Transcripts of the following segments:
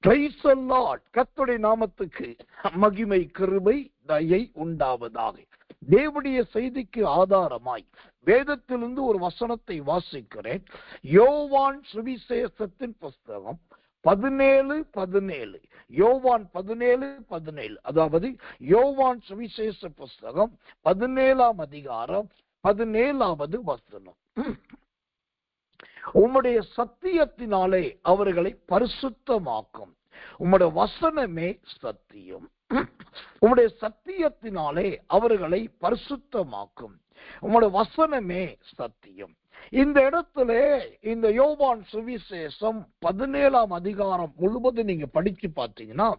Praise the Lord. கர்த்தருடைய நாமத்துக்கு மகிமை, கிருபை, தயை உண்டாவதாக. தேவனுடைய செய்திக்கு ஆதாரமாய் வேதத்திலிருந்து ஒரு வசனத்தை வாசிக்கிறேன். யோவான் சுவிசேஷத்தின் புஸ்தகம் 17:17. யோவான் 17:17. அதாவது யோவான் சுவிசேஷ புஸ்தகம் 17ஆம் அதிகாரம் 17வது வசனம். உம்முடைய சத்தியத்தினாலே அவர்களை பரிசுத்தமாக்கும். உம்முடைய வசனமே சத்தியம். உம்முடைய சத்தியத்தினாலே அவர்களை பரிசுத்தமாக்கும். உம்முடைய வசனமே சத்தியம். இந்த இடத்துல இந்த யோவான் சுவிசேஷம் 17ஆம் அதிகாரம் முழுவதும் நீங்க படிச்சு பார்த்தீங்கன்னா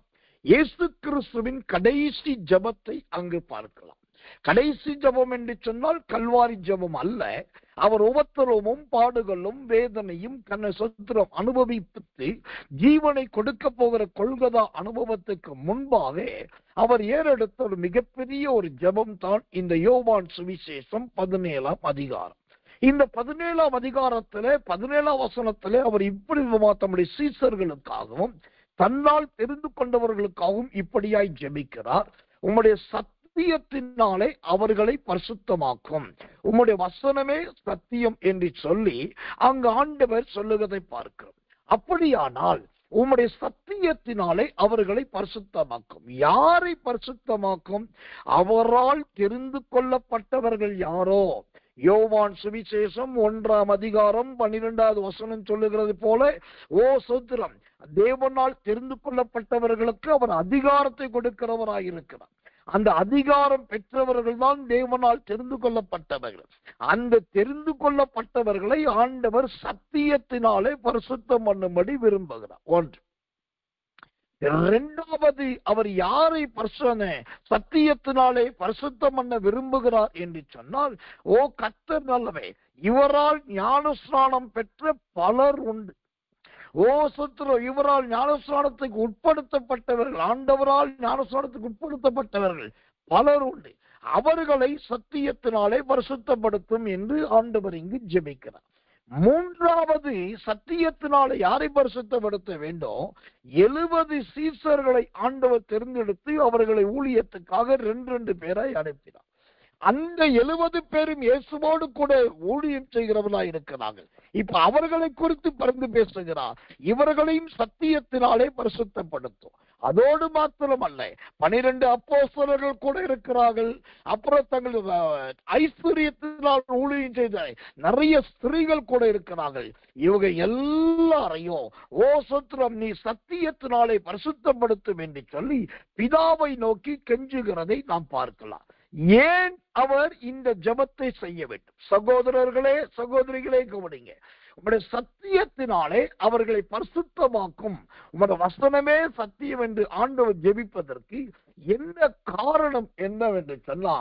இயேசு கிறிஸ்துவின் கடைசி ஜெபத்தை அங்கு பார்க்கலாம். கடைசி ஜெபம் என்று சொன்னால் கல்வாரி ஜெபம் அல்ல. அவர் உபத்திரவமும் பாடுகளும் வேதனையும் கண்ணசுத்திரம் அனுபவித்து ஜீவனை கொடுக்க போகிற கொள்கதா அனுபவத்துக்கு முன்பாக அவர் ஏறெடுத்த ஒரு மிகப்பெரிய ஒரு ஜெபம் தான் இந்த யோவான் சுவிசேஷம் 17ஆம் அதிகாரம். இந்த 17ஆம் அதிகாரத்திலே 17ஆம் வசனத்திலே அவர் இப்படி தம்முடைய சீசர்களுக்காகவும் தன்னால் தெரிந்து கொண்டவர்களுக்காகவும் இப்படியாய் ஜெபிக்கிறார். உம்முடைய சத்தியத்தினாலே அவர்களை பரிசுத்தமாக்கும். உம்முடைய வசனமே சத்தியம் என்று சொல்லி அங்கு ஆண்டவர் சொல்லுவதை பார்க்கிறோம். அப்படியானால் உம்முடைய சத்தியத்தினாலே அவர்களை பரிசுத்தமாக்கும். யாரை பரிசுத்தமாக்கும்? அவரால் தெரிந்து கொள்ளப்பட்டவர்கள் யாரோ? யோவான் சுவிசேஷம் 1ஆம் அதிகாரம் 12வது வசனம் சொல்லுகிறது போல, ஓ சோத்திரம், தேவனால் தெரிந்து கொள்ளப்பட்டவர்களுக்கு அவர் அதிகாரத்தை கொடுக்கிறவராயிருக்கிறார். அந்த அதிகாரம் பெற்றவர்கள் தான் தேவனால் தெரிந்து கொள்ளப்பட்டவர்கள். அந்த தெரிந்து கொள்ளப்பட்டவர்களை ஆண்டவர் சத்தியத்தினாலே பரிசுத்தம் பண்ணும்படி விரும்புகிறார். ஒன்று. இரண்டாவது, அவர் யாரை சத்தியத்தினாலே பரிசுத்தம் பண்ண விரும்புகிறார் என்று சொன்னால், ஓ கர்த்தர் நல்லவே, இவரால் ஞானஸ்நானம் பெற்ற பலர் உண்டு. ஓ சுத்திரம், இவரால் ஞானஸ்நானத்துக்கு உட்படுத்தப்பட்டவர்கள், ஆண்டவரால் ஞானஸ்நானத்துக்கு உட்படுத்தப்பட்டவர்கள் பலர் உண்டு. அவர்களை சத்தியத்தினாலே பரிசுத்தப்படுத்தும் என்று ஆண்டவர் இங்கு ஜெபிக்கிறார். மூன்றாவது, சத்தியத்தினாலே யாரை பரிசுத்தப்படுத்த வேண்டும்? 70 சீசர்களை ஆண்டவர் தேர்ந்தெடுத்து அவர்களை ஊழியத்துக்காக 2 பேரை அனுப்பினார். அந்த 70 பேரும் இயேசுவோடு கூட ஊழியம் செய்கிறவர்களாய் இருக்கிறார்கள். இப்ப அவர்களை குறித்து பரிந்து பேசுகிறார். இவர்களையும் சத்தியத்தினாலே பரிசுத்தப்படுத்தும். அதோடு மாத்திரமல்ல, 12 அப்போஸ்தலர்கள் கூட இருக்கிறார்கள். அப்புறம் தங்கள் ஐஸ்வர்யத்தினால் ஊழியம் செய்த நிறைய ஸ்திரீகள் கூட இருக்கிறார்கள். இவங்க எல்லாரையும் ஓ சத்திரம், நீ சத்தியத்தினாலே பரிசுத்தப்படுத்தும் என்று சொல்லி பிதாவை நோக்கி கெஞ்சுகிறதை நாம் பார்க்கலாம். ஏன் அவர் இந்த ஜெபத்தை செய்ய வேண்டும்? சகோதரர்களே, சகோதரிகளே, கவனிங்க. உங்களுடைய சத்தியத்தினாலே அவர்களை பரிசுத்தமாக்கும், உங்களுடைய வசனமே சத்தியம் என்று ஆண்டவர் ஜெபிப்பதற்கு என்ன காரணம் என்னவென்று சொன்னா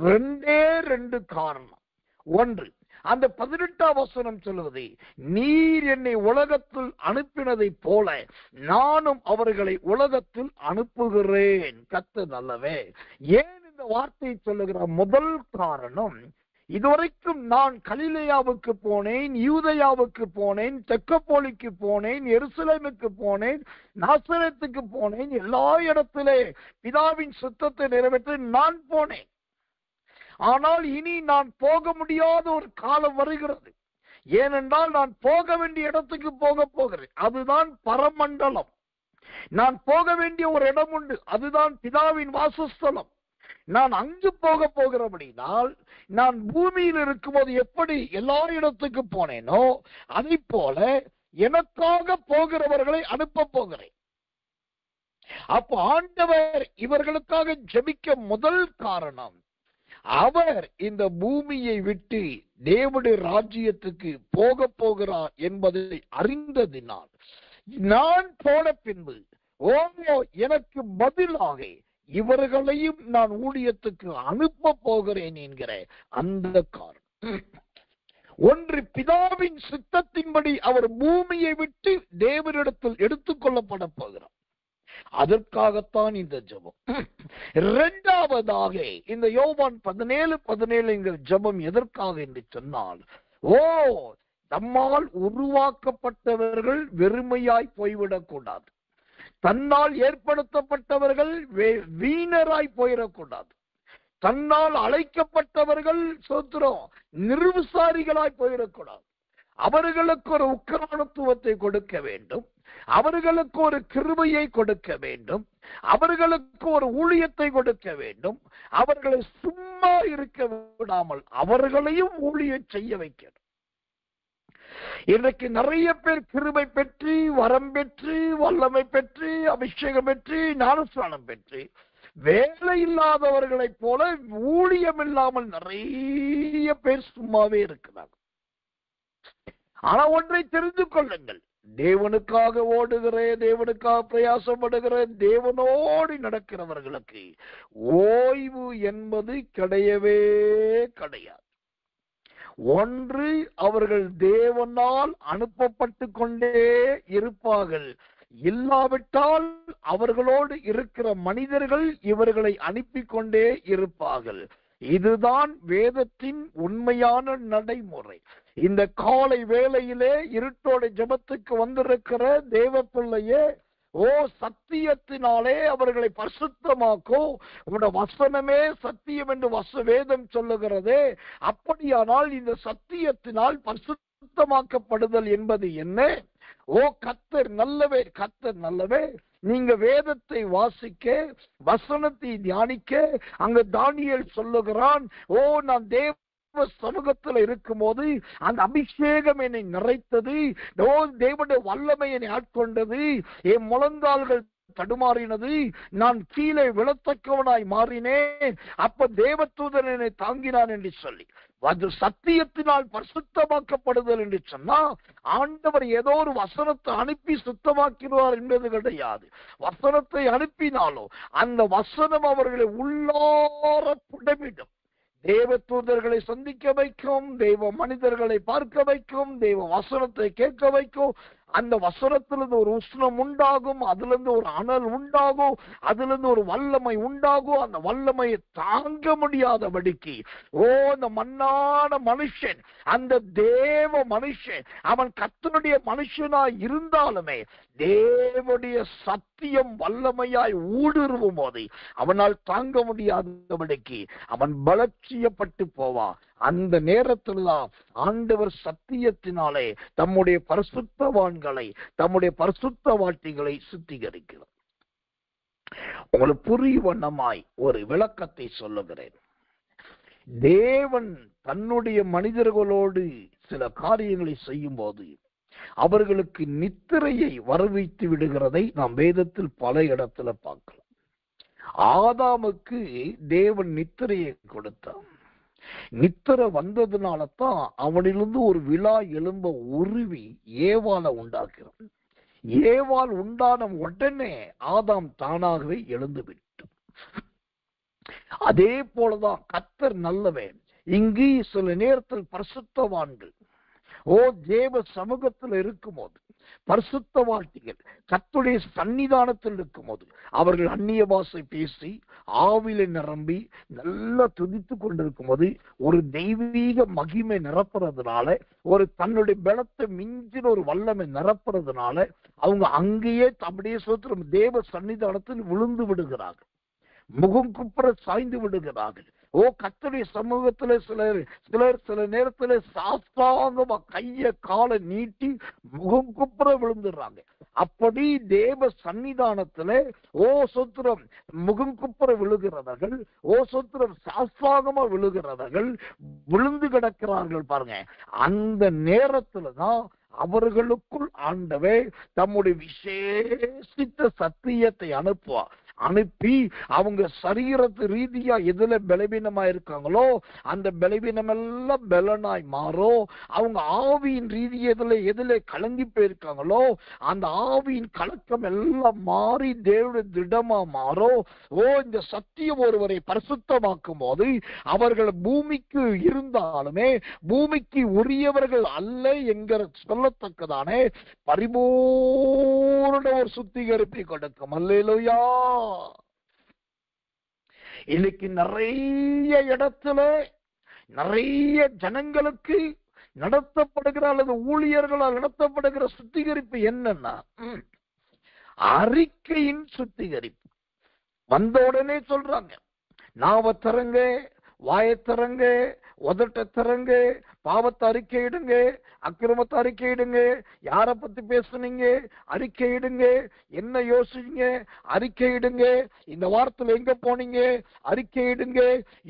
2 காரணம். ஒன்று, அந்த 18ஆம் வசனம் சொல்லுவது, நீர் என்னை உலகத்தில் அனுப்பினதை போல நானும் அவர்களை உலகத்தில் அனுப்புகிறேன். கர்த்தர் நல்லவே. ஏன் இந்த வார்த்தையை சொல்லுகிற முதல் காரணம், இதுவரைக்கும் நான் கலிலேயாவுக்கு போனேன், யூதேயாவுக்கு போனேன், தெக்கப்போலிக்கு போனேன், எருசலேமுக்கு போனேன், நாசரேத்துக்கு போனேன், எல்லா இடத்திலே பிதாவின் சித்தத்தை நிறைவேற்ற நான் போனேன். ஆனால் இனி நான் போக முடியாத ஒரு காலம் வருகிறது. ஏனென்றால் நான் போக வேண்டிய இடத்துக்கு போகிறேன். அதுதான் பரமண்டலம். நான் போக வேண்டிய ஒரு இடம் உண்டு, அதுதான் பிதாவின் வாசஸ்தலம். நான் அங்கு போகிறபடினால் நான் பூமியில் இருக்கும்போது எப்படி எல்லா இடத்துக்கு போனேனோ அதை போல எனக்காக போகிறவர்களை அனுப்ப போகிறேன். அப்ப ஆண்டவர் இவர்களுக்காக ஜெபிக்க முதல் காரணம், அவர் இந்த பூமியை விட்டு தேவனுடைய ராஜ்யத்துக்கு போகிறார் என்பதை அறிந்ததினால், நான் போன பின்பு எனக்கு பதிலாக இவர்களையும் நான் ஊழியத்துக்கு அனுப்ப போகிறேன் என்கிற அந்த காரணம். ஒன்று, பிதாவின் சித்தத்தின்படி அவர் பூமியை விட்டு தேவனிடத்தில் எடுத்துக்கொள்ளப்பட போகிறார். அதற்காகத்தான் இந்த ஜெபம். இரண்டாவதாக இந்த யோவான் 17:17 என்கிற ஜெபம் எதற்காக என்று சொன்னால், நம்மால் உருவாக்கப்பட்டவர்கள் வெறுமையாய் போய்விடக் கூடாது. தன்னால் ஏற்படுத்தப்பட்டவர்கள் வீணராய் போயிடக்கூடாது. தன்னால் அழைக்கப்பட்டவர்கள் சோத்திரம் நிர்விசாரிகளாய் போயிடக்கூடாது. அவர்களுக்கு ஒரு உக்கிரானத்துவத்தை கொடுக்க வேண்டும், அவர்களுக்கு ஒரு கிருபையை கொடுக்க வேண்டும், அவர்களுக்கு ஒரு ஊழியத்தை கொடுக்க வேண்டும். அவர்களை சும்மா இருக்க விடாமல் அவர்களையும் ஊழியம் செய்ய வைக்கணும். இன்றைக்கு நிறைய பேர் கிருபை பெற்று, வரம் பெற்று, வல்லமை பெற்று, அபிஷேகம் பெற்று, ஞானஸ்நானம் பெற்று வேலை இல்லாதவர்களைப் போல ஊழியம் இல்லாமல் நிறைய பேர் சும்மாவே இருக்கிறாங்க. ஆனா ஒன்றை தெரிந்து கொள்ளுங்கள், தேவனுக்காக ஓடுகிறேன், தேவனுக்காக பிரயாசப்படுகிறேன், தேவனோடு நடக்கிறவர்களுக்கு ஓய்வு என்பது கிடையவே கிடையாது. ஒன்று, அவர்கள் தேவனால் அனுப்பப்பட்டு கொண்டே இருப்பார்கள். இல்லாவிட்டால் அவர்களோடு இருக்கிற மனிதர்கள் இவர்களை அனுப்பி கொண்டே இருப்பார்கள். இதுதான் வேதத்தின் உண்மையான நடைமுறை. இந்த காலை வேளையிலே இருட்டோட ஜெபத்துக்கு வந்திருக்கிற தேவ பிள்ளையே, ஓ சத்தியத்தினாலே அவர்களை பரிசுத்தமாக்கும், உங்களோட வசனமே சத்தியம் என்று வேதம் சொல்லுகிறதே. அப்படியானால் இந்த சத்தியத்தினால் பரிசுத்தமாக்கப்படுதல் என்பது என்ன? ஓ கர்த்தர் நல்லவே, கர்த்தர் நல்லவே. நீங்க வேதத்தை வாசிக்க, வசனத்தை தியானிக்க, அங்க தானியேல் சொல்லுகிறான், ஓ நான் தேவ சமூகத்தில் இருக்கும் போது அந்த அபிஷேகம் என்னை நிறைத்தது, ஓ தேவனுடைய வல்லமை என்னை ஆட்கொண்டது, என் முழங்கால்கள் தடுமாறினது, நான் கீழே விழத்தக்கவனாய் மாறினேன், அப்ப தேவதூதன் என்னை தாங்கினான் என்று சொல்லி அது சத்தியத்தினால் பரிசுத்தமாக்கப்படுதல் என்று சொன்னா, ஆண்டவர் ஏதோ ஒரு வசனத்தை அனுப்பி சுத்தமாக்கிடுவார் என்பது கிடையாது. வசனத்தை அனுப்பினாலோ அந்த வசனம் அவர்களை உள்ளார புடமிடும். தேவ தூதர்களை சந்திக்க வைக்கும், தெய்வ மனிதர்களை பார்க்க வைக்கும், தெய்வ வசனத்தை கேட்க வைக்கும். அந்த வசனத்திலிருந்து ஒரு உஷ்ணம் உண்டாகும், அதுல இருந்து ஒரு அனல் உண்டாகும், அதுல இருந்து ஒரு வல்லமை உண்டாகும். அந்த வல்லமையை தாங்க முடியாதபடிக்கு அந்த மண்ணான மனுஷன், அந்த தேவ மனுஷன், அவன் கர்த்தருடைய மனுஷனாய் இருந்தாலுமே தேவனுடைய சத்தியம் வல்லமையாய் ஊடுருவும் போது அவனால் தாங்க முடியாதபடிக்கு அவன் பலட்சியப்பட்டு போவான். அந்த நேரத்தில் தான் ஆண்டவர் சத்தியத்தினாலே தம்முடைய பரிசுத்தவான்களை, தம்முடைய பரிசுத்தவாட்டிகளை சுத்திகரிக்கிறார். உங்களுக்கு புரிய வண்ணமாய் ஒரு விளக்கத்தை சொல்லுகிறேன். தேவன் தன்னுடைய மனிதர்களோடு சில காரியங்களை செய்யும் போது அவர்களுக்கு நித்திரையை வரவைத்து விடுகிறதை நாம் வேதத்தில் பல இடத்துல பார்க்கலாம். ஆதாமுக்கு தேவன் நித்திரையை கொடுத்தான். நித்திரை வந்ததுனாலதான் அவனிலிருந்து ஒரு விழா எலும்ப உருவி ஏவாளை உண்டாக்குறான். ஏவாள் உண்டான உடனே ஆதாம் தானாகவே எழுந்து விட்டான். அதே போலதான் கர்த்தர் நல்லவன். இங்கு சில நேரத்தில் பரிசுத்தவான்கள் தேவ சமூகத்தில் இருக்கும் போது, பரிசுத்தவாட்டிகள் கர்த்தருடைய சன்னிதானத்தில் இருக்கும் போது அவர்கள் அந்நிய பாஷை பேசி ஆவில நிரம்பி நல்லா துதித்து கொண்டிருக்கும் போது ஒரு தெய்வீக மகிமை நிரப்புறதுனால, ஒரு தன்னுடைய பலத்தை மிஞ்சின ஒரு வல்லமை நிரப்புறதுனால அவங்க அங்கேயே அப்படியே சோத்திரம் தேவ சன்னிதானத்தில் விழுந்து விடுகிறார்கள், முகம் குப்புற சாய்ந்து விடுகிறார்கள். கர்த்தருடைய சமூகத்துல சிலர் சில நேரத்துல சாஸ்தாங்கமா கைய காலை நீட்டி முகம் குப்புற விழுந்துடுறாங்க. அப்படி தேவ சன்னிதானத்துல சொத்திரம் முகம் குப்புற விழுகிறவர்கள், சொத்திரம் சாஸ்தாகமா விழுகிறவர்கள் விழுந்து கிடக்கிறார்கள் பாருங்க. அந்த நேரத்துலதான் அவர்களுக்குள் ஆண்டவே தம்முடைய விசேஷித்த சத்தியத்தை அனுப்பி அவங்க சரீரத்து ரீதியா எதுல பலவீனமா இருக்காங்களோ அந்த பலவீனம் எல்லாம் பலனாய் மாறும். அவங்க ஆவியின் ரீதியா எதுல கலங்கி போயிருக்காங்களோ அந்த ஆவியின் கலக்கம் எல்லாம் மாறி தேவனுடைய திடமா மாறும். இந்த சத்தியம் ஒருவரை பரிசுத்தமாக்கும் போது அவர்கள் பூமிக்கு இருந்தாலுமே பூமிக்கு உரியவர்கள் அல்ல என்கிற சொல்லத்தக்கதானே பரிபூர்ண ஒரு சுத்திகரிப்பை கொடுக்கும். அல்லேலூயா. இன்னைக்கு நிறைய இடத்துல நிறைய ஜனங்களுக்கு நடத்தப்படுகிற அல்லது ஊழியர்களால் நடத்தப்படுகிற சுத்திகரிப்பு என்னன்னா, அறிக்கையின் சுத்திகரிப்பு. வந்த உடனே சொல்றாங்க, நாவ திறங்க, வாயத்திறங்க, உதட்ட திறங்க, பாவத்தை அறிக்கையிடுங்க, அக்கிரமத்தை அறிக்கையிடுங்க, யாரை பத்தி பேசுனீங்க அறிக்கையிடுங்க, என்ன யோசிங்க அறிக்கையிடுங்க, இந்த வாரத்துல எங்க போனீங்க அறிக்கையிடுங்க,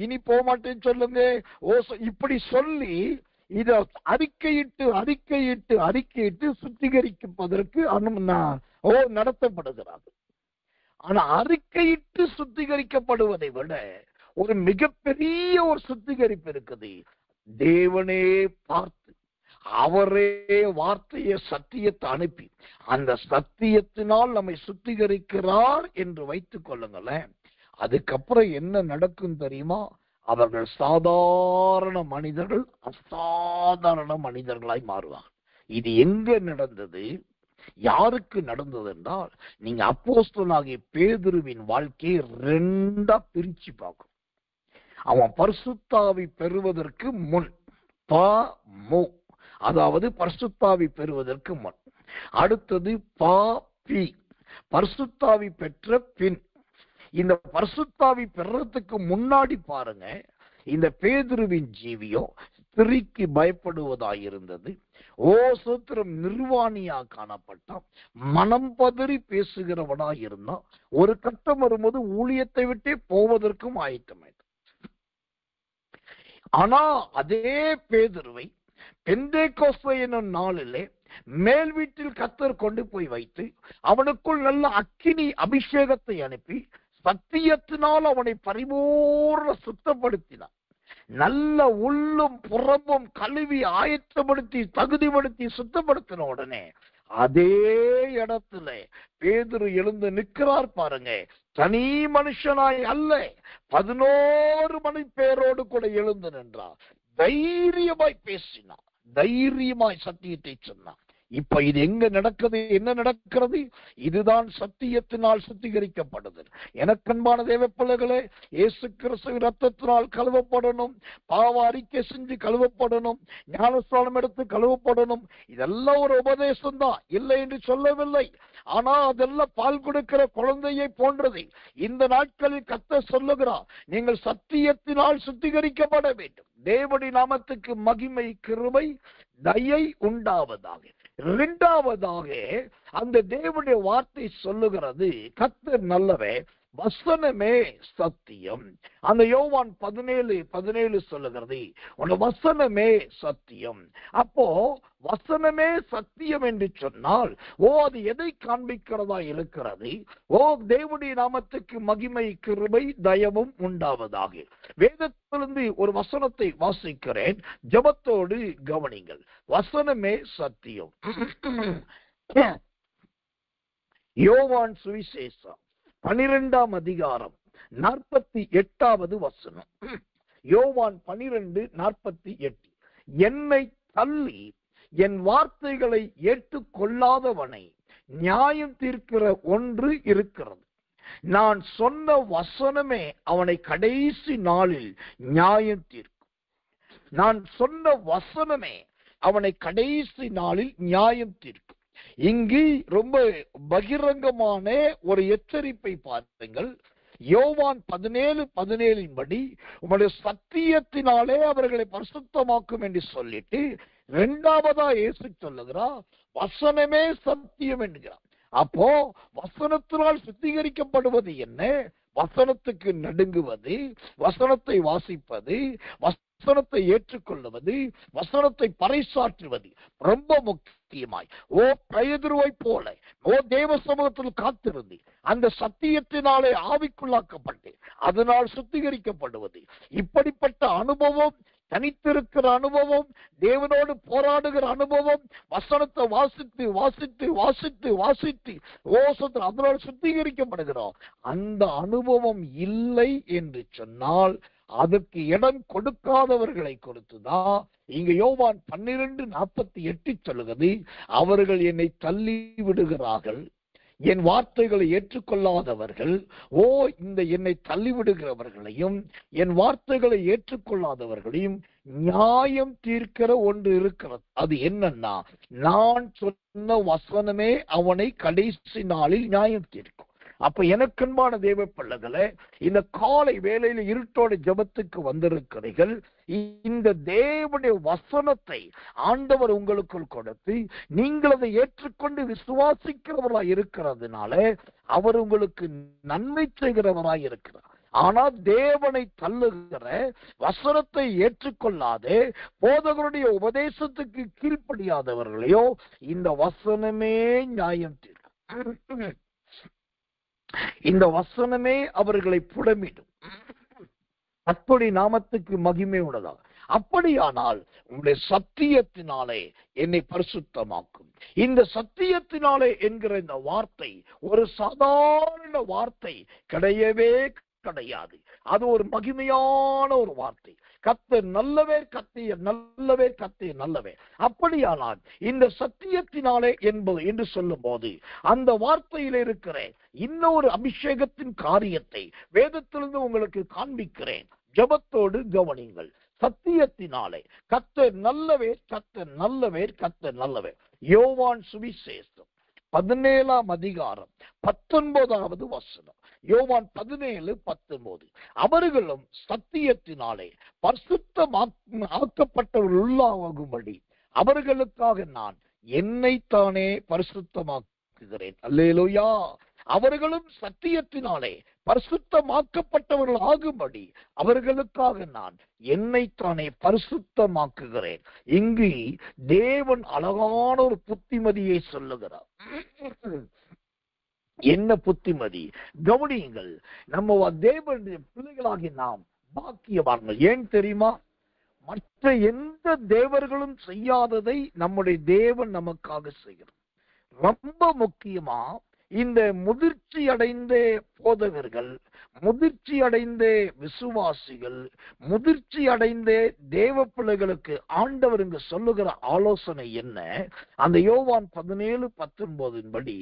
இனி போக மாட்டேன்னு சொல்லுங்க. இப்படி சொல்லி இத அறிக்கையிட்டு சுத்திகரிப்பதற்கு நடத்தப்படுகிறார்கள். ஆனா அறிக்கையிட்டு சுத்திகரிக்கப்படுவதை விட ஒரு மிகப்பெரிய ஒரு சுத்திகரிப்பு இருக்குது. தேவனே பார்த்து அவரே வார்த்தையை சத்தியத்தை அனுப்பி அந்த சத்தியத்தினால் நம்மை சுத்திகரிக்கிறார் என்று வைத்துக் கொள்ளுங்களேன். அதுக்கப்புறம் என்ன நடக்கும் தெரியுமா? அவர்கள் சாதாரண மனிதர்கள் அசாதாரண மனிதர்களாய் மாறுவாங்க. இது எங்க நடந்தது, யாருக்கு நடந்தது என்றால், நீங்க அப்போஸ்தலனாகிய பேதுருவின் வாழ்க்கையை 2 பிரிச்சு பார்க்கணும். அவன் பரிசுத்தாவி பெறுவதற்கு முன், அதாவது பரிசுத்தாவி பெறுவதற்கு முன். அடுத்தது பரிசுத்தாவி பெற்ற பின். இந்த பரிசுத்தாவி பெறறதுக்கு முன்னாடி பாருங்க, இந்த பேதுருவின் ஜீவியோ ஸ்திரீக்கு பயப்படுவதாயிருந்தது. சூத்திரம் நிர்வாணியா காணப்பட்டான், மனம் பதறி பேசுகிறவனா இருந்தான். ஒரு கட்டம் வரும்போது ஊழியத்தை விட்டே போவதற்கும் ஆயத்தமாயிட்டான். ஆனா அதே பேதுருவை பெந்தேகோஸ்தே என்னும் நாளிலே மேல் வீட்டில் கர்த்தர் கொண்டு போய் வைத்து அவனுக்குள் நல்ல அக்கினி அபிஷேகத்தை அனுப்பி சத்தியத்தினால் அவனை பரிபூர்ண சுத்தப்படுத்தினார். நல்ல உள்ளும் புறமும் கழுவி ஆயத்தப்படுத்தி தகுதிப்படுத்தி சுத்தப்படுத்தின உடனே அதே இடத்துல பேதுரு எழுந்து நிற்கிறார் பாருங்க. தனி மனுஷனாய் அல்ல, 11 மணி பேரோடு கூட எழுந்து நின்றார். தைரியமாய் பேசினார், தைரியமாய் சத்தியத்தை சொன்னார். இப்ப இது எங்க நடக்குது, என்ன நடக்கிறது? இதுதான் சத்தியத்தினால் சுத்திகரிக்கப்படுது. எனக்கன்பான தேவ பிள்ளைகளே, இயேசு கிறிஸ்துவின் ரத்தத்தினால் கழுவப்படணும், பாவ அறிக்கை செஞ்சு கழுவப்படணும், ஞானஸ்நானம் எடுத்து கழுவப்படணும். இதெல்லாம் ஒரு உபதேசம் தான், இல்லை என்று சொல்லவில்லை. ஆனா அதெல்லாம் பால் கொடுக்கிற குழந்தையை போன்றது. இந்த நாட்களில் கர்த்தர் சொல்லுகிறார், நீங்கள் சத்தியத்தினால் சுத்திகரிக்கப்பட வேண்டும். தேவனுடைய நாமத்துக்கு மகிமை, கிருபை, தயை உண்டாவதாக. 2வதாக அந்த தேவனுடைய வார்த்தை சொல்லுகிறது, கர்த்தர் நல்லவே, வசனமே சத்தியம். அந்த யோவான் 17:17 சொல்லுகிறது, உன் வசனமே சத்தியம். அப்போ வசனமே சத்தியம் என்று சொன்னால் அது எதை காண்பிக்கிறதா இருக்கிறது? தேவனுடைய நாமத்துக்கு மகிமை, கிருபை, தயவும் உண்டாவதாக. வேதத்திலிருந்து ஒரு வசனத்தை வாசிக்கிறேன், ஜெபத்தோடு கவனிங்கள். வசனமே சத்தியம். யோவான் சுவிசேஷம் 12ஆம் அதிகாரம் 48வது வசனம். யோவான் 12:48. என்னை தள்ளி என் வார்த்தைகளை ஏற்றுக்கொள்ளாதவனை நியாயம் தீர்க்கிற ஒன்று இருக்கிறது. நான் சொன்ன வசனமே அவனை கடைசி நாளில் நியாயம் தீர்க்கும். நான் சொன்ன வசனமே அவனை கடைசி நாளில் நியாயம் தீர்க்கும். இங்கு ரொம்ப பகிரங்கமான ஒரு எச்சரிப்பை பாருங்கள். யோவான் 17:17 படி உங்களுடைய சத்தியத்தினாலே அவர்களை பரிசுத்தமாக்கும் என்று சொல்லிட்டு 2வதா இயேசு சொல்லுகிறார், வசனமே சத்தியம் என்கிறார். அப்போ வசனத்தினால் சுத்திகரிக்கப்படுவது என்ன? வசனத்துக்கு நடுங்குவது, வசனத்தை வாசிப்பது, வசனத்தை ஏற்றுக்கொள்வது, வசனத்தை பறைசாற்றுவது ரொம்ப முக்கியமாய். பேதுருவை போல தேவ சமூகத்தில் காத்திருந்து அந்த சத்தியத்தினாலே ஆவிக்குள்ளாக்கப்பட்டு அதனால் சுத்திகரிக்கப்படுவது. இப்படிப்பட்ட அனுபவம், தனித்திருக்கிற அனுபவம், தேவனோடு போராடுகிற அனுபவம், வசனத்தை வாசித்து வாசித்து வாசித்து வாசித்து அதனால் சுத்திகரிக்கப்படுகிறோம். அந்த அனுபவம் இல்லை என்று சொன்னால் அதற்கு இடம் கொடுக்காதவர்களை கொடுத்துதான் இங்க யோவான் 12:48 சொல்லுகிறது, அவர்கள் என்னை தள்ளி விடுகிறார்கள், என் வார்த்தைகளை ஏற்றுக்கொள்ளாதவர்கள், இந்த என்னை தள்ளிவிடுகிறவர்களையும் என் வார்த்தைகளை ஏற்றுக்கொள்ளாதவர்களையும் நியாயம் தீர்க்கிற ஒன்று இருக்கிறது. அது என்னன்னா, நான் சொன்ன வசனமே அவனை கடைசி நாளில் நியாயம் தீர்க்கும். அப்ப எனக்கன்பான தேவ பிள்ளைகளே, இந்த காலை வேளையில இருட்டோட ஜெபத்துக்கு வந்திருக்கிறீர்கள். இந்த தேவனுடைய வசனத்தை ஆண்டவர் உங்களுக்குள் கொடுத்து நீங்கள் அதை ஏற்றுக்கொண்டு விசுவாசிக்கிறவராய் இருக்கிறதுனால அவர் உங்களுக்கு நன்மை செய்கிறவராய் இருக்கிறார். ஆனால் தேவனை தள்ளுகிற, வசனத்தை ஏற்றுக்கொள்ளாதே, போதகருடைய உபதேசத்துக்கு கீழ்ப்படியாதவர்களையோ இந்த வசனமே நியாயம் தீர்க்கும். இந்த வசனமே அவர்களை புடமிடும். கர்த்தருடைய நாமத்துக்கு மகிமை உண்டதாக. அப்படியானால் உங்களுடைய சத்தியத்தினாலே என்னை பரிசுத்தமாக்கும். இந்த சத்தியத்தினாலே என்கிற இந்த வார்த்தை ஒரு சாதாரண வார்த்தை கிடையவே கிடையாது. அது ஒரு மகிமையான ஒரு வார்த்தை. கர்த்தர் நல்லவே, கத்திய நல்லவே, கத்திய நல்லவே. அப்படியானால் இந்த சத்தியத்தினாலே என்பது என்று சொல்லும் போது அந்த வார்த்தையில் இருக்கிற இன்னொரு அபிஷேகத்தின் காரியத்தை வேதத்திலிருந்து உங்களுக்கு காண்பிக்கிறேன். ஜெபத்தோடு கவனிங்கள். சத்தியத்தினாலே கர்த்தர் நல்லவே, கர்த்தர் நல்லவே, கர்த்தர் நல்லவே. யோவான் சுவிசேஷம் 17ஆம் அதிகாரம் 19வது வசனம். யோவான் 17:19. அவர்களும் சத்தியத்தினாலே பரிசுத்தமாக்கப்பட்டவர்கள் உள்ளாகும்படி அவர்களுக்காக நான் என்னைத்தானே பரிசுத்தமாக்குகிறேன். அல்லேலூயா. அவர்களும் சத்தியத்தினாலே பரிசுத்தமாக்கப்பட்டவர்கள் ஆகும்படி அவர்களுக்காக நான் என்னைத்தானே பரிசுத்தமாக்குகிறேன். இங்கு தேவன் அழகான ஒரு புத்திமதியை சொல்லுகிறார். என்ன புத்திமதி? கவனியுங்கள். நம்ம தேவனுடைய பிள்ளைகளாகி நாம் பாக்கியவான்கள். ஏன் தெரியுமா? மற்ற எந்த தேவர்களும் செய்யாததை நம்முடைய தேவன் நமக்காக செய்கிறார். ரொம்ப முக்கியமா இந்த முதிர்ச்சி அடைந்த போதகர்கள், முதிர்ச்சி அடைந்த விசுவாசிகள், முதிர்ச்சி அடைந்த தேவ பிள்ளைகளுக்கு ஆண்டவர் இங்கு சொல்லுகிற ஆலோசனை என்ன? அந்த யோவான் 17:19 படி,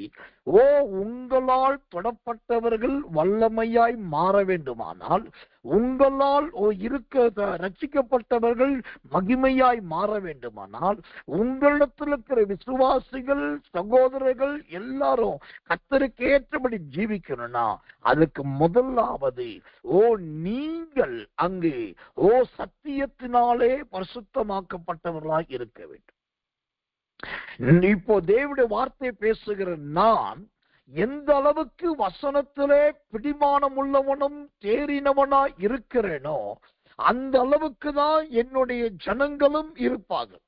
உங்களால் தொடப்பட்டவர்கள் வல்லமையாய் மாற வேண்டுமானால், உங்களால் ரட்சிக்கப்பட்டவர்கள் மகிமையாய் மாற வேண்டுமானால், உங்களிடத்தில் இருக்கிற விசுவாசிகள், சகோதரர்கள் எல்லாரும் கர்த்தருக்கு ஏற்றபடி ஜீவிக்கணும்னா அதுக்கு முதலாவது நீங்கள் அங்கு சத்தியத்தினாலே பரிசுத்தமாக்கப்பட்டவர்களாய் இருக்க வேண்டும். இப்போ தேவனுடைய வார்த்தை பேசுகிற நான் எந்த அளவுக்கு வசனத்திலே பிடிமானம் உள்ளவனும் தேறினவனாய் இருக்கிறேனோ அந்த அளவுக்கு தான் என்னுடைய ஜனங்களும் இருப்பார்கள்.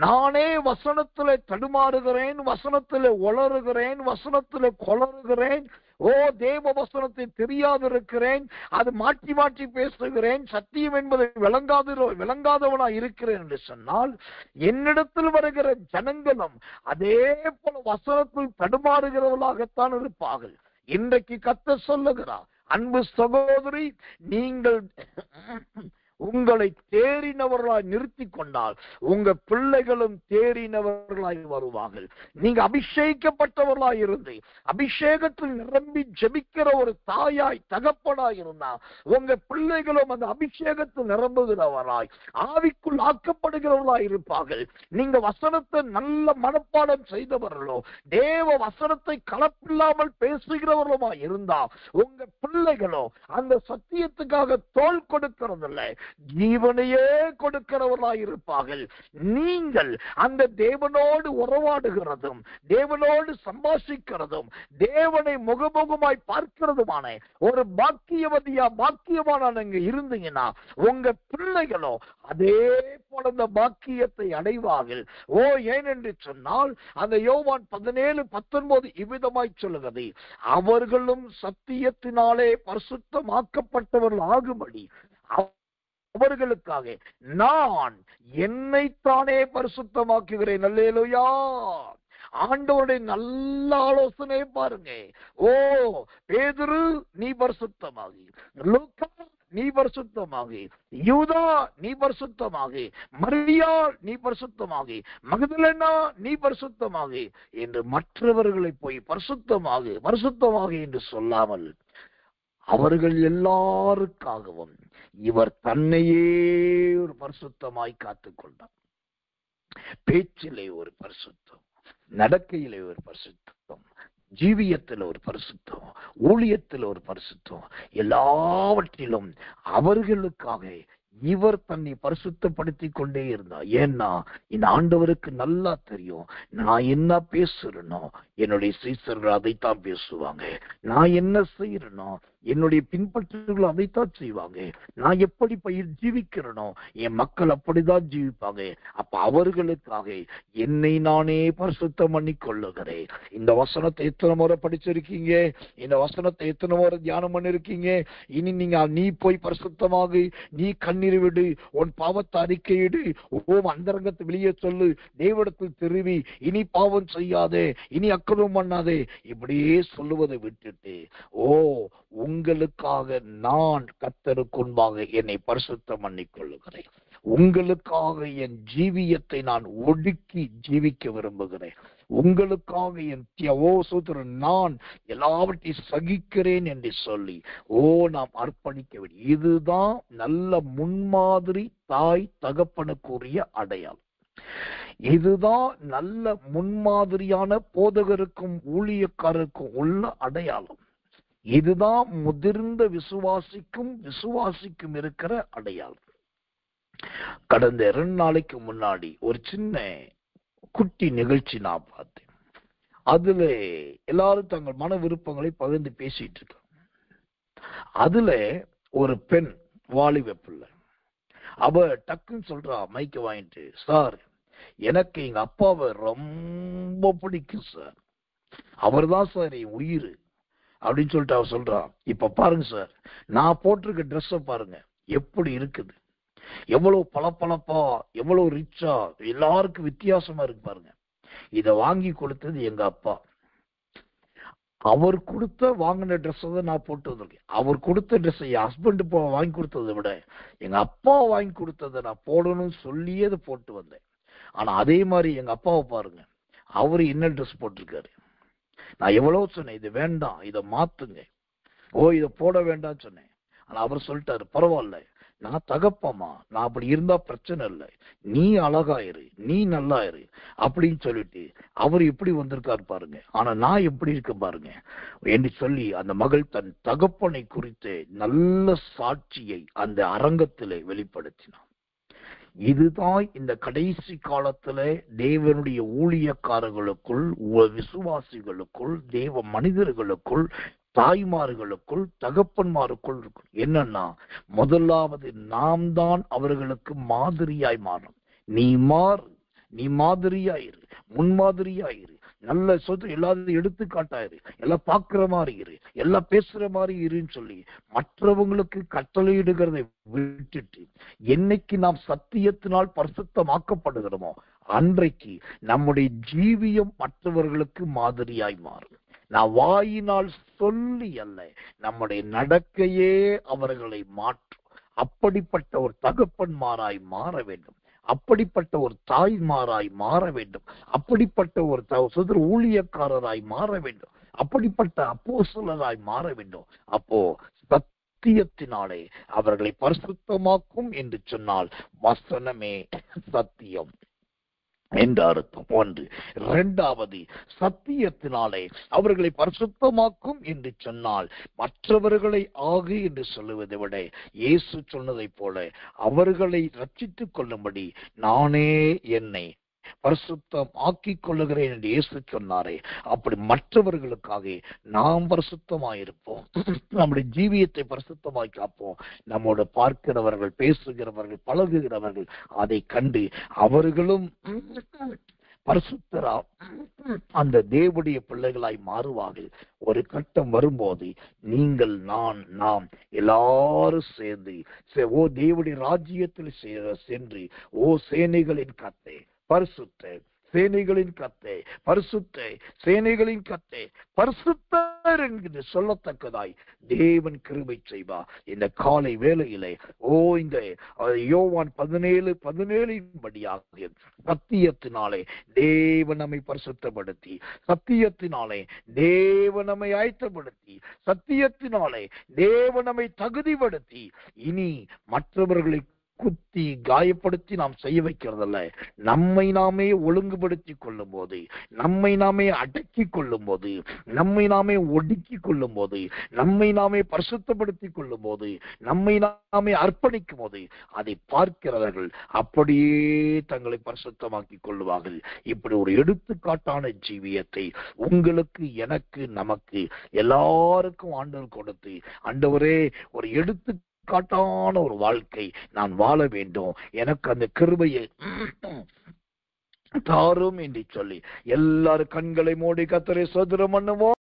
நானே வசனத்திலே தடுமாறுகிறேன், வசனத்திலே உளறுகிறேன், வசனத்திலே கொளறுகிறேன், தேவ வசனத்தை தெரியாதிருக்கிறேன், அது மாற்றி மாற்றி பேசுகிறேன், சத்தியம் என்பதை விளங்காதவனா இருக்கிறேன் என்று சொன்னால் என்னிடத்தில் வருகிற ஜனங்களும் அதே போல வசனத்தில் தடுமாறுகிறவர்களாகத்தான் இருப்பார்கள். இன்றைக்கு கர்த்தர் சொல்லுகிறார், அன்பு சகோதரி, நீங்கள் உங்களை தேறினவர்களாய் நிறுத்தி கொண்டால் உங்க பிள்ளைகளும் தேறினவர்களாய் வருவார்கள். நீங்க அபிஷேகிக்கப்பட்டவர்களாய் இருந்து அபிஷேகத்தில் நிரம்பி ஜெபிக்கிற ஒரு தாயாய் தகப்பனாய் இருந்தா உங்க பிள்ளைகளும் அந்த அபிஷேகத்தில் நிரம்புகிறவராய் ஆவிக்குள் ஆக்கப்படுகிறவர்களாய் இருப்பார்கள். நீங்க வசனத்தை நல்ல மனப்பாடம் செய்தவர்களோ தேவ வசனத்தை கலப்பில்லாமல் பேசுகிறவர்களுமாய் இருந்தா உங்க பிள்ளைகளோ அந்த சத்தியத்துக்காக தோள் கொடுக்கிறதில்லை, ஜீவனையே கொடுக்கிறவர்களாய் இருப்பார்கள். நீங்கள் அந்த தேவனோடு உறவாடுகிறதும் தேவனோடு சம்பாஷிக்கிறதும் தேவனை முகமுகமாய் பார்க்கிறதுமான ஒரு பாக்கியவானா நீங்க இருந்தீங்கன்னா உங்க பிள்ளைகளோ அதே போல அந்த பாக்கியத்தை அடைவார்கள். ஏனென்று சொன்னால் அந்த யோவான் 17:19 இவ்விதமாய் சொல்லுகிறது, அவர்களும் சத்தியத்தினாலே பரிசுத்தமாக்கப்பட்டவர்கள் ஆகும்படி அவர்களுக்காக நான் என்னைத்தானே பரிசுத்தமாக்குகிறேன். அல்லேலூயா. ஆண்டவருடைய நல்ல ஆலோசனை பாருங்க. பேதுரு, நீ பரிசுத்தமாகி, லூக்கா நீ பரிசுத்தமாகி, யூதா நீ பரிசுத்தமாகி, மரியாள் நீ பரிசுத்தமாகி, மகதலேனா நீ பரிசுத்தமாகி என்று மற்றவர்களை போய் பரிசுத்தமாகு பரிசுத்தமாகு என்று சொல்லாமல் அவர்கள் எல்லாருக்காகவும் இவர் தன்னையே ஒரு பரிசுத்தமாய் காத்துக் கொண்டார். பேச்சிலே ஒரு பரிசுத்தம், நடக்கையிலே ஒரு பரிசுத்தம், ஜீவியத்தில் ஒரு பரிசுத்தம், ஊழியத்தில் ஒரு பரிசுத்தம், எல்லாவற்றிலும் அவர்களுக்காக இவர் தன்னை பரிசுத்தப்படுத்தி கொண்டே இருந்தார். ஏன்னா இந்த ஆண்டவருக்கு நல்லா தெரியும், நான் என்ன பேசுறேனோ என்னுடைய சீசர்கள் அதைத்தான் பேசுவாங்க, நான் என்ன செய்யறேனோ என்னுடைய பின்பற்றர்கள் அதைத்தான் செய்வாங்க, நான் எப்படி ஜீவிக்கிறேனோ என் மக்கள் அப்படிதான் ஜீவிப்பாங்க. அப்ப அவர்களுக்காக என்னை நானே பரிசுத்தம் பண்ணி கொள்ளுகிறேன். இந்த வசனத்தை எத்தனை முறை படிச்சிருக்கீங்க? இந்த வசனத்தை எத்தனை முறை தியானம் பண்ணிருக்கீங்க? இனி நீ போய் பரிசுத்தமாக, நீ கண்ணீர் விடு, உன் பாவத்தை அறிக்கையிடு, அந்தரங்கத்தை வெளியே சொல்லு, தேவனிடத்தில் திரும்பி இனி பாவம் செய்யாதே, இனி அக்கிரமம் பண்ணாதே, இப்படியே சொல்லுவதை விட்டுட்டு உங்களுக்காக நான் கர்த்தருக்கு முன்பாக என்னை பரிசுத்தம் பண்ணிக் கொள்ளுகிறேன், உங்களுக்காக என் ஜீவியத்தை நான் ஒடுக்கி ஜீவிக்க விரும்புகிறேன், உங்களுக்காக என் நான் எல்லாவற்றையும் சகிக்கிறேன் என்று சொல்லி நாம் அர்ப்பணிக்க வேண்டும். இதுதான் நல்ல முன்மாதிரி தாய் தகப்பனுக்குரிய அடையாளம். இதுதான் நல்ல முன்மாதிரியான போதகருக்கும் ஊழியக்காரருக்கும் உள்ள அடையாளம். இதுதான் முதிர்ந்த விசுவாசிக்கும் இருக்கிற அடையாளம். கடந்த 2 நாளைக்கு முன்னாடி ஒரு சின்ன குட்டி நிகழ்ச்சி நான் பார்த்தேன். அதுல எல்லாரும் தங்கள் மன விருப்பங்களை பகிர்ந்து பேசிட்டு இருக்காங்க. அதுல ஒரு பெண், வாலிப பிள்ளை, அவ டக்குன்னு சொல்றா, மைக்க வாங்கிட்டு, சார் எனக்கு எங்க அப்பாவை ரொம்ப பிடிக்கும் சார், அவர் தான் சார் என் உயிர் அப்படின்னு சொல்லிட்டு அவ சொல்றா. இப்ப பாருங்க சார், நான் போட்டிருக்க ட்ரெஸ்ஸ பாருங்க எப்படி இருக்குது, எவ்வளவு பளபளப்பா, எவ்வளவு ரிச்சா, எல்லாருக்கும் வித்தியாசமா இருக்கு பாருங்க. இத வாங்கி கொடுத்தது எங்க அப்பா. அவர் கொடுத்த வாங்கின ட்ரெஸ் தான் நான் போட்டு வந்திருக்கேன். அவர் கொடுத்த ட்ரெஸ் என் ஹஸ்பண்ட் வாங்கி கொடுத்ததை விட எங்க அப்பா வாங்கி கொடுத்ததை நான் போடணும்னு சொல்லியே அதை போட்டு வந்தேன். ஆனா அதே மாதிரி எங்க அப்பாவை பாருங்க, அவரு என்ன ட்ரெஸ் போட்டிருக்காரு. நான் எவ்வளவு சொன்னேன், இது வேண்டாம், இதை மாத்துங்க, இதை போட வேண்டாம்னு சொன்னேன். ஆனா அவர் சொல்லிட்டாரு, பரவாயில்ல, நான் தகப்பமா, நான் அப்படி இருந்தா பிரச்சனை இல்லை, நீ அழகாயிரு, நீ நல்லா இரு அப்படின்னு சொல்லிட்டு அவர் எப்படி வந்திருக்காரு பாருங்க. ஆனா நான் எப்படி இருக்க பாருங்க என்று சொல்லி அந்த மகள் தன் தகப்பனை குறித்து நல்ல சாட்சியை அந்த அரங்கத்திலே வெளிப்படுத்தினான். இதுதான் இந்த கடைசி காலத்துல தேவனுடைய ஊழியக்காரர்களுக்குள், விசுவாசிகளுக்குள், தேவ மனிதர்களுக்குள், தாய்மார்களுக்குள், தகப்பன்மாருக்குள் இருக்கும். என்னன்னா, முதலாவது நாம் தான் அவர்களுக்கு மாதிரியாய் மாறும். நீ மாதிரியாயிரு, முன்மாதிரியாயிரு, நல்ல சொத்து எல்லாத்தையும் எடுத்துக்காட்டாயிரு, எல்லாம் பாக்குற மாதிரி இரு, எல்லாம் பேசுற மாதிரி இருன்னு சொல்லி மற்றவங்களுக்கு கட்டளையிடுகிறதை விட்டுட்டு, என்னைக்கு நாம் சத்தியத்தினால் பரிசுத்தமாக்கப்படுகிறோமோ அன்றைக்கு நம்முடைய ஜீவியம் மற்றவர்களுக்கு மாதிரியாய் மாறும். நான் வாயினால் சொல்லி அல்ல, நம்முடைய நடக்கையே அவர்களை மாற்றும். அப்படிப்பட்ட ஒரு தகப்பன்மாராய் மாற வேண்டும், அப்படிப்பட்ட ஒரு தாய்மாராய் மாற வேண்டும், அப்படிப்பட்ட ஒரு ஊழியக்காரராய் மாற வேண்டும், அப்படிப்பட்ட அப்போஸ்தலராய் மாற வேண்டும். அப்போ சத்தியத்தினாலே அவர்களை பரிசுத்தமாக்கும் என்று சொன்னால் வசனமே சத்தியம் என்று அர்த்தம். ஒன்று. இரண்டாவது, சத்தியத்தினாலே அவர்களை பரிசுத்தமாக்கும் என்று சொன்னால் மற்றவர்களை ஆகு என்று சொல்லுவதை விட இயேசு சொன்னதை போல அவர்களை ரட்சித்துக் கொள்ளும்படி நானே என்னை பரிசுத்தம் ஆக்கிக் கொள்ளுகிறேன் என்று இயேசு சொன்னாரே, அப்படி மற்றவர்களுக்காக நாம் பரிசுத்தமாயிருப்போம், நம்முடைய ஜீவியத்தை பரிசுத்தமாய் காப்போம். நம்மோடு பார்க்கிறவர்கள், பேசுகிறவர்கள், பழகுகிறவர்கள் அதை கண்டு அவர்களும் பரிசுத்தரா அந்த தேவனுடைய பிள்ளைகளாய் மாறுவார்கள். ஒரு கட்டம் வரும்போது நீங்கள் நாம் எல்லாரும் சேர்ந்து தேவனுடைய ராஜ்யத்தில் சென்று சேனைகளின் கர்த்தர், பரிசுத்த சேனைகளின் கர்த்தே, பரிசுத்த சேனைகளின் கர்த்தே, பரிசுத்தர் என்று சொல்லத்தக்கதாய் தேவன் கிருபை செய்வார். இந்த காலை வேளையிலே இந்த யோவான் 17:17 படியாக சத்தியத்தினாலே தேவன் நம்மை பரிசுத்தப்படுத்தி, சத்தியத்தினாலே தேவன் நம்மை ஆயத்தப்படுத்தி, சத்தியத்தினாலே தேவன் நம்மை தகுதிப்படுத்தி, இனி மற்றவர்களை குத்தி காயப்படுத்தி நாம் செய்ய வைக்கிறதல்ல, நம்மை நாமே ஒழுங்குபடுத்தி கொள்ளும் போது, நம்மை நாமே அடக்கி கொள்ளும் போது, நம்மை நாமே ஒடுக்கி கொள்ளும் போது, நம்மை நாமே பரிசுத்தப்படுத்தி கொள்ளும் போது, நம்மை நாமே அர்ப்பணிக்கும் போது, அதை பார்க்கிறவர்கள் அப்படியே தங்களை பரிசுத்தமாக்கி கொள்ளுவார்கள். இப்படி ஒரு எடுத்துக்காட்டான ஜீவியத்தை உங்களுக்கு, எனக்கு, நமக்கு எல்லாருக்கும் ஆண்டவர் கொடுத்து, ஆண்டவரே ஒரு காட்டான ஒரு வாழ்க்கை நான் வாழ வேண்டும், எனக்கு அந்த கிருபையை தாரும் என்று சொல்லி எல்லாரும் கண்களை மூடி கர்த்தரை ஸ்தோத்திரம் பண்ணுவோம்.